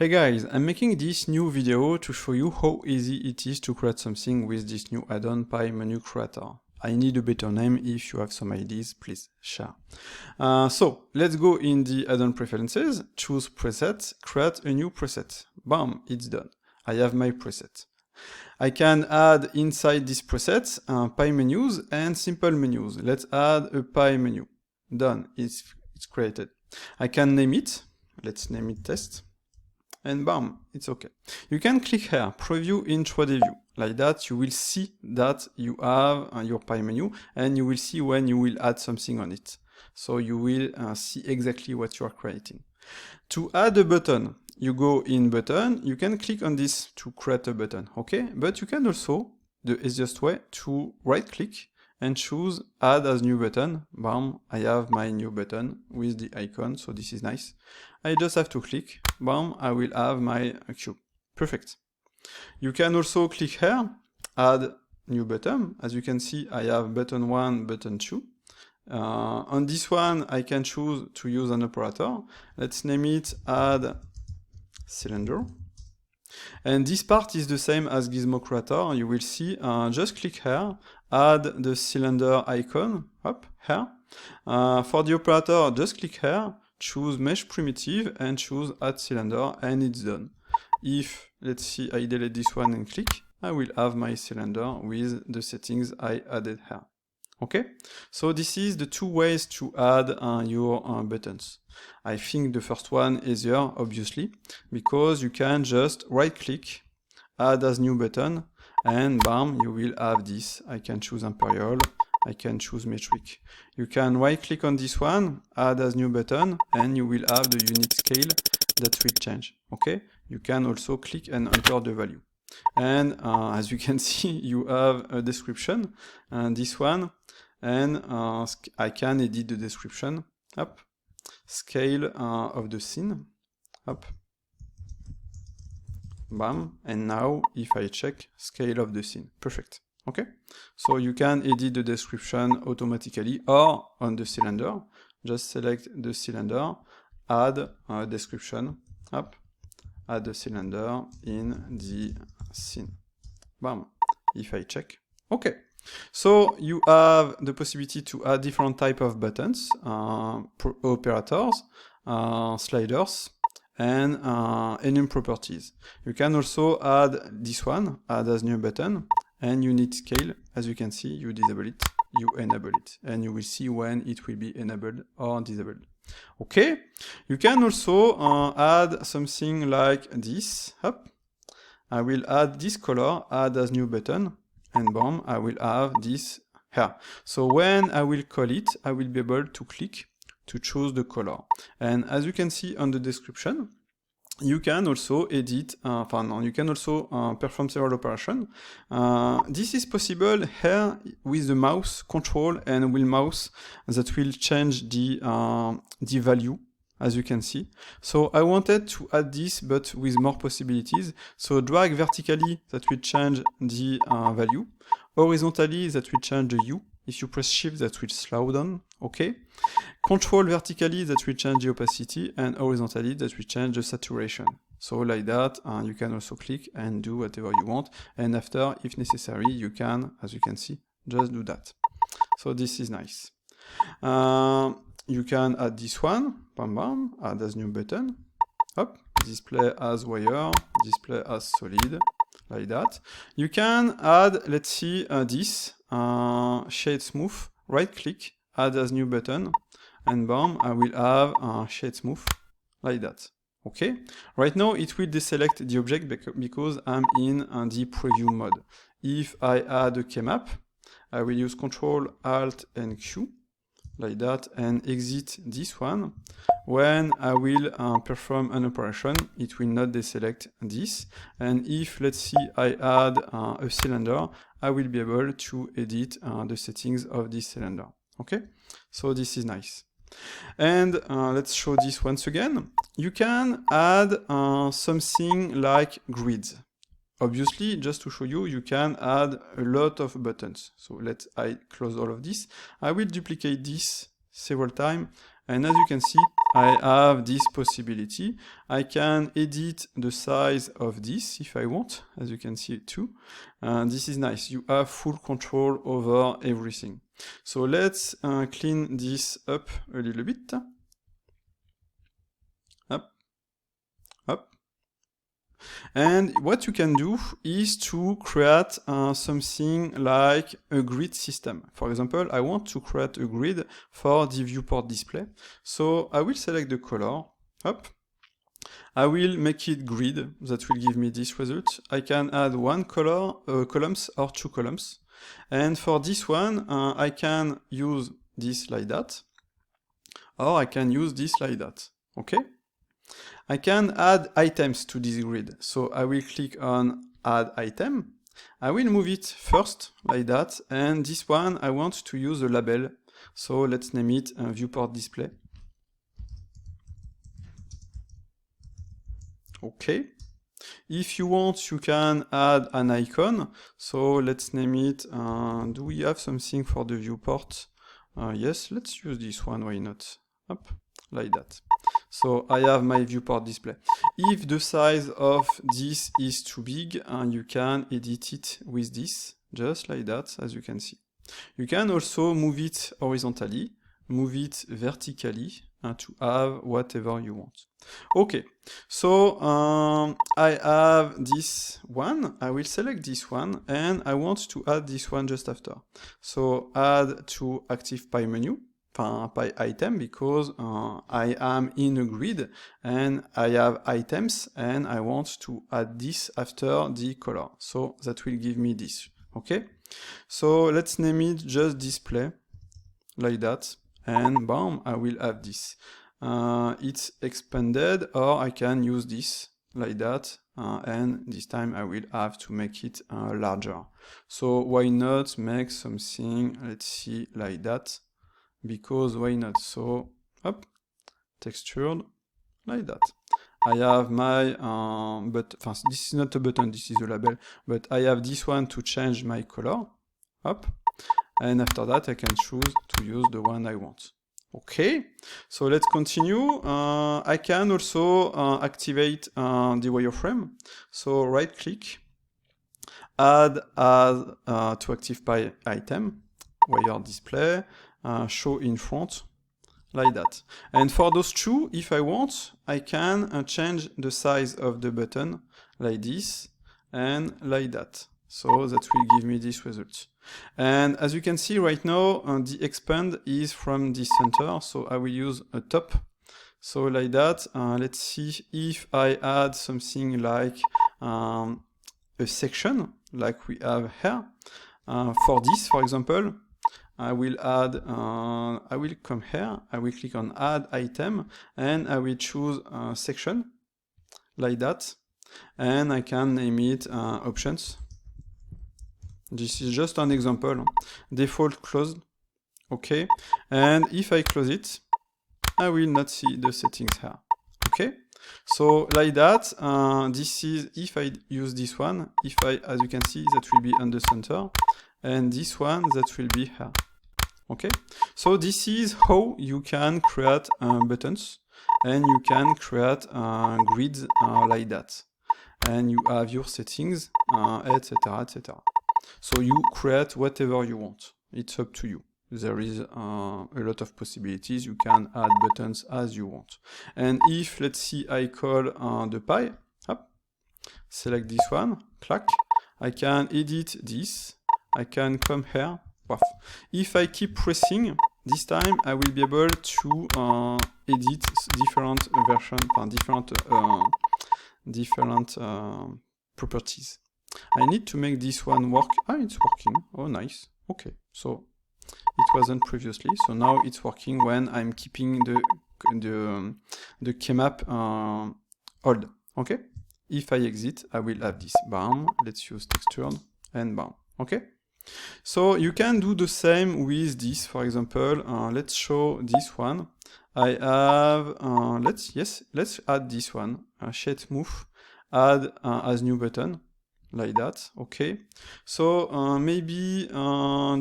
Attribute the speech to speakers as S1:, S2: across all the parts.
S1: Hey guys, I'm making this new video to show you how easy it is to create something with this new add-on PieMenu Creator. I need a better name. If you have some ideas, please share. So let's go in the add-on preferences, choose preset, create a new preset. Bam, it's done. I have my preset. I can add inside this preset pie menus and simple menus. Let's add a pie menu. Done, it's created. I can name it. Let's name it test. And bam, it's okay. You can click here, preview in 3D view. Like that, you will see that you have your pie menu, and you will see when you will add something on it. So you will see exactly what you are creating. To add a button, you go in button, you can click on this to create a button, okay? But you can also, the easiest way, to right click and choose add as new button. Bam, I have my new button with the icon, so this is nice. I just have to click, bam, I will have my cube. Perfect. You can also click here, add new button. As you can see, I have button 1, button 2. On this one, I can choose to use an operator. Let's name it add cylinder. And this part is the same as Gizmo Creator. You will see, just click here, add the cylinder icon, up here. For the operator, just click here, choose mesh primitive and choose add cylinder, and it's done. If, let's see, I delete this one and click, I will have my cylinder with the settings I added here. Okay, so this is the two ways to add your buttons. I think the first one is easier, obviously, because you can just right click, add as new button, and bam, you will have this. I can choose imperial, I can choose metric. You can right click on this one, add as new button, and you will have the unit scale that will change. Okay, you can also click and enter the value. And as you can see, you have a description, and this one, and I can edit the description, up, scale of the scene, up, bam, and now if I check, scale of the scene, perfect, okay? So you can edit the description automatically or on the cylinder, just select the cylinder, add a description, up, add the cylinder in the scene, bam, if I check, okay. So you have the possibility to add different type of buttons, operators, sliders, and enum properties. You can also add this one, add as new button, and unit scale. As you can see, you disable it, you enable it, and you will see when it will be enabled or disabled. Okay, you can also add something like this. Up, I will add this color, add as new button, and boom, I will have this here. So when I will call it, I will be able to click to choose the color. And as you can see on the description, you can also edit, you can also perform several operations. This is possible here with the mouse control and wheel mouse that will change the value, as you can see. So I wanted to add this, but with more possibilities. So drag vertically, that will change the value. Horizontally, that will change the hue. If you press shift, that will slow down, okay? Control vertically, that will change the opacity, and horizontally, that will change the saturation. So like that, you can also click and do whatever you want. And after, if necessary, you can, as you can see, just do that. So this is nice. You can add this one, bam bam, add as new button, up, display as wire, display as solid, like that. You can add, let's see, this, shade smooth, right click, add as new button, and bam, I will have shade smooth, like that. Okay, right now it will deselect the object because I'm in the preview mode. If I add a keymap, I will use Control, Alt, and Q, like that, and exit this one. When I will perform an operation, it will not deselect this. And if, let's see, I add a cylinder, I will be able to edit the settings of this cylinder. Okay, so this is nice. And let's show this once again. You can add something like grids. Obviously, just to show you, you can add a lot of buttons. So I close all of this. I will duplicate this several times, and as you can see, I have this possibility. I can edit the size of this if I want, as you can see too. This is nice. You have full control over everything. So let's clean this up a little bit. Up, up. And what you can do is to create something like a grid system. For example, I want to create a grid for the viewport display. So I will select the color, up. I will make it grid, that will give me this result. I can add one color, columns or two columns. And for this one, I can use this like that, or I can use this like that, okay? I can add items to this grid. So I will click on add item. I will move it first like that. And this one, I want to use a label. So let's name it viewport display. Okay. If you want, you can add an icon. So let's name it, do we have something for the viewport? Yes, let's use this one, why not? Up, like that. So I have my viewport display. If the size of this is too big, you can edit it with this, just like that, as you can see. You can also move it horizontally, move it vertically, to have whatever you want. Okay, so I have this one, I will select this one, and I want to add this one just after. So add to active pie menu, pie item, because I am in a grid and I have items and I want to add this after the color. So that will give me this, okay? So let's name it just display, like that. And boom, I will have this. It's expanded, or I can use this like that, and this time I will have to make it larger. So why not make something, let's see, like that, because why not? So, up, textured, like that. I have my, but this is not a button, this is a label, but I have this one to change my color, up. And after that, I can choose to use the one I want. Okay, so let's continue. I can also activate the wireframe. So right click, add as to active pie item, wire display, show in front, like that. And for those two, if I want, I can change the size of the button like this and like that. So that will give me this result. And as you can see right now, the expand is from the center, so I will use a top. So like that, let's see if I add something like a section, like we have here. For this, for example, I will add, I will come here, I will click on add item, and I will choose section, like that. And I can name it options. This is just an example. Default closed. Okay. And if I close it, I will not see the settings here. Okay. So like that, this is, if I use this one, if I, as you can see, that will be on the center. And this one, that will be here. Okay. So this is how you can create buttons, and you can create grids like that. And you have your settings, etc., etc. So you create whatever you want. It's up to you. There is a lot of possibilities. You can add buttons as you want. And if, let's see, I call the pie, up, select this one, clack, I can edit this. I can come here. Puff. If I keep pressing, this time I will be able to edit different versions, different properties. I need to make this one work. Ah, it's working. Oh, nice. Okay, so it wasn't previously, so now it's working when I'm keeping the keymap hold. Okay. If I exit, I will have this. Bam. Let's use textured and bam. Okay. So you can do the same with this. For example, let's show this one. I have let's add this one. Shape move. Add as new button. Like that, okay. So maybe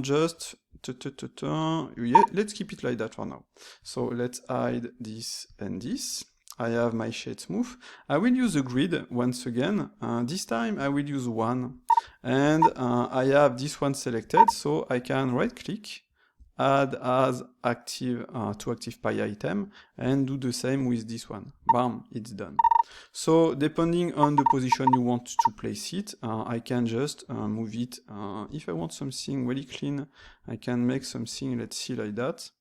S1: just Yeah, let's keep it like that for now. So let's hide this and this. I have my shade smooth. I will use a grid once again. This time I will use one. And I have this one selected, so I can right click, add as active to active pie item, and do the same with this one. Bam, it's done. So depending on the position you want to place it, I can just move it. If I want something really clean, I can make something, let's see, like that.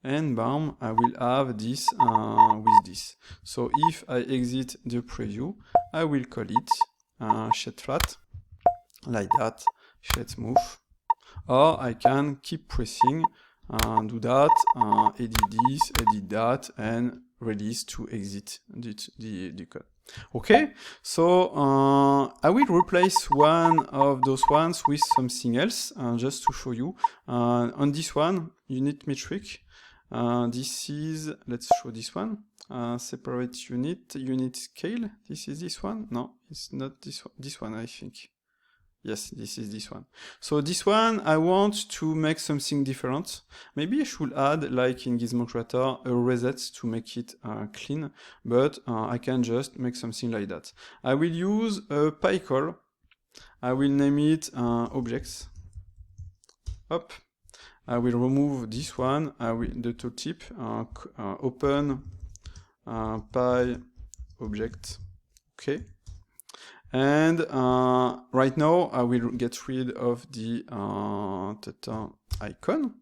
S1: And bam, I will have this with this. So if I exit the preview, I will call it shade flat, like that, shade smooth. Or I can keep pressing, do that, edit this, edit that, and release to exit the code. Okay, so I will replace one of those ones with something else, just to show you. On this one, unit metric, this is, let's show this one, separate unit scale, this is this one? No, it's not this one I think. Yes, this is this one. So this one, I want to make something different. Maybe I should add, like in Gizmo Creator, a reset to make it clean, but I can just make something like that. I will use a pie call. I will name it objects. Up. I will remove this one. I will the tooltip, open pie object. Okay. And right now I will get rid of the icon,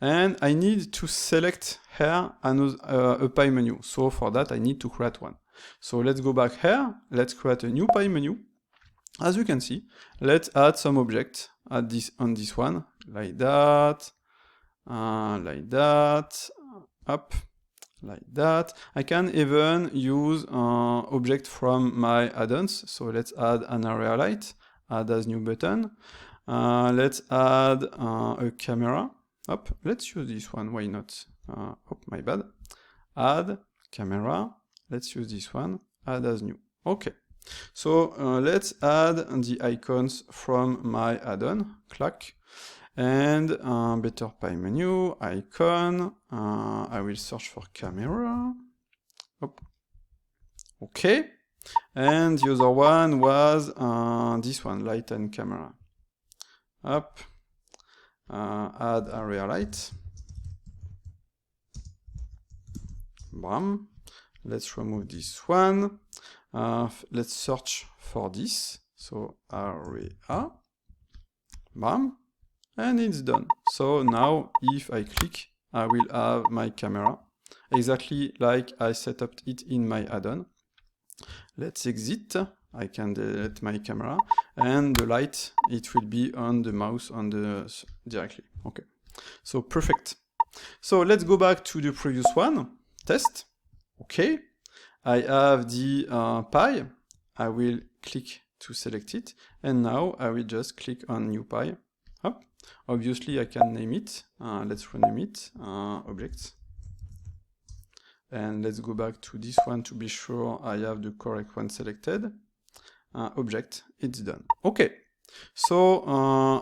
S1: and I need to select here a pie menu. So for that I need to create one. So let's go back here, let's create a new pie menu. As you can see, let's add some object on this one, like that, up, like that. I can even use object from my add-ons. So let's add an area light, add as new button. Let's add a camera. Up, let's use this one, why not? Oh, my bad. Add camera, let's use this one, add as new. Okay, so let's add the icons from my add-on, clack. And better pie menu, icon, I will search for camera. Okay, and the other one was this one, light and camera. Up, add area light. Bam, let's remove this one. Let's search for this, so area, bam. And it's done. So now if I click, I will have my camera exactly like I set up it in my add-on. Let's exit. I can delete my camera, and the light, it will be on the mouse on the directly. Okay, so perfect. So let's go back to the previous one, test. Okay, I have the pie. I will click to select it, and now I will just click on new pie. Up. Obviously I can name it, let's rename it, objects. And let's go back to this one to be sure I have the correct one selected. Object, it's done. Okay, so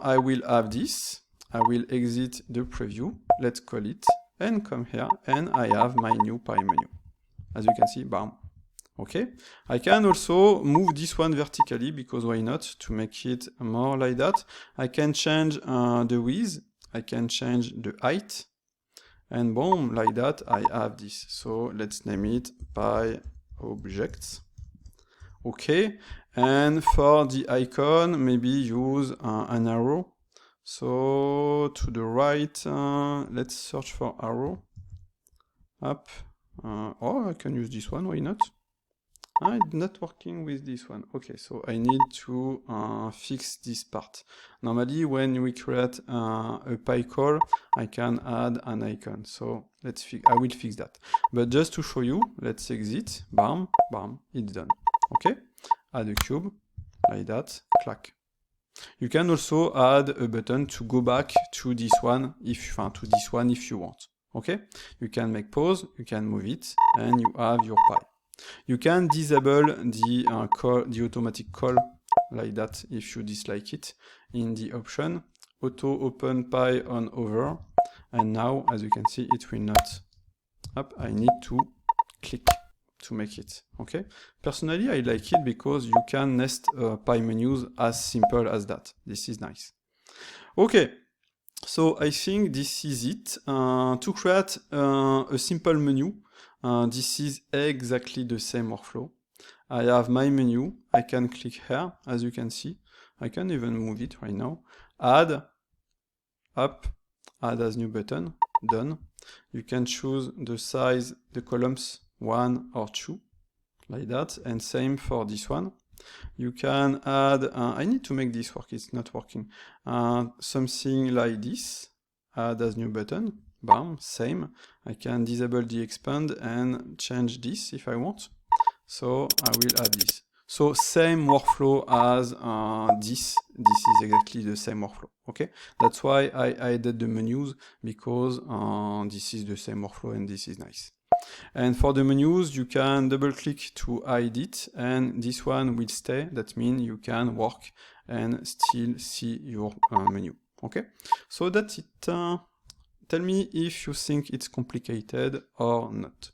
S1: I will have this, I will exit the preview, let's call it, and come here, and I have my new pie menu. As you can see, bam. Okay, I can also move this one vertically, because why not, to make it more like that. I can change the width, I can change the height, and boom, like that I have this. So let's name it pie objects. Okay, and for the icon, maybe use an arrow. So to the right, let's search for arrow. Up, oh, I can use this one, why not? It's not working with this one. Okay, so I need to fix this part. Normally, when we create a pie call, I can add an icon. So I will fix that. But just to show you, let's exit. Bam, bam, it's done. Okay, add a cube like that. Clack. You can also add a button to go back to this one if you want. Okay, you can make pause, you can move it, and you have your pie. You can disable the automatic call like that if you dislike it in the option. auto open Pie on over, and now, as you can see, it will not. Up, I need to click to make it, okay? Personally, I like it because you can nest Pie menus as simple as that. This is nice. Okay, so I think this is it. To create a simple menu, this is exactly the same workflow. I have my menu, I can click here, as you can see. I can even move it right now. Add, up, add as new button, done. You can choose the size, the columns 1 or 2, like that, and same for this one. You can add, I need to make this work, it's not working, something like this, add as new button, bam, same. I can disable the expand and change this if I want. So I will add this. So same workflow as this is exactly the same workflow, okay? That's why I added the menus, because this is the same workflow and this is nice. And for the menus, you can double click to hide it, and this one will stay. That means you can work and still see your menu, okay? So that's it. Tell me if you think it's complicated or not.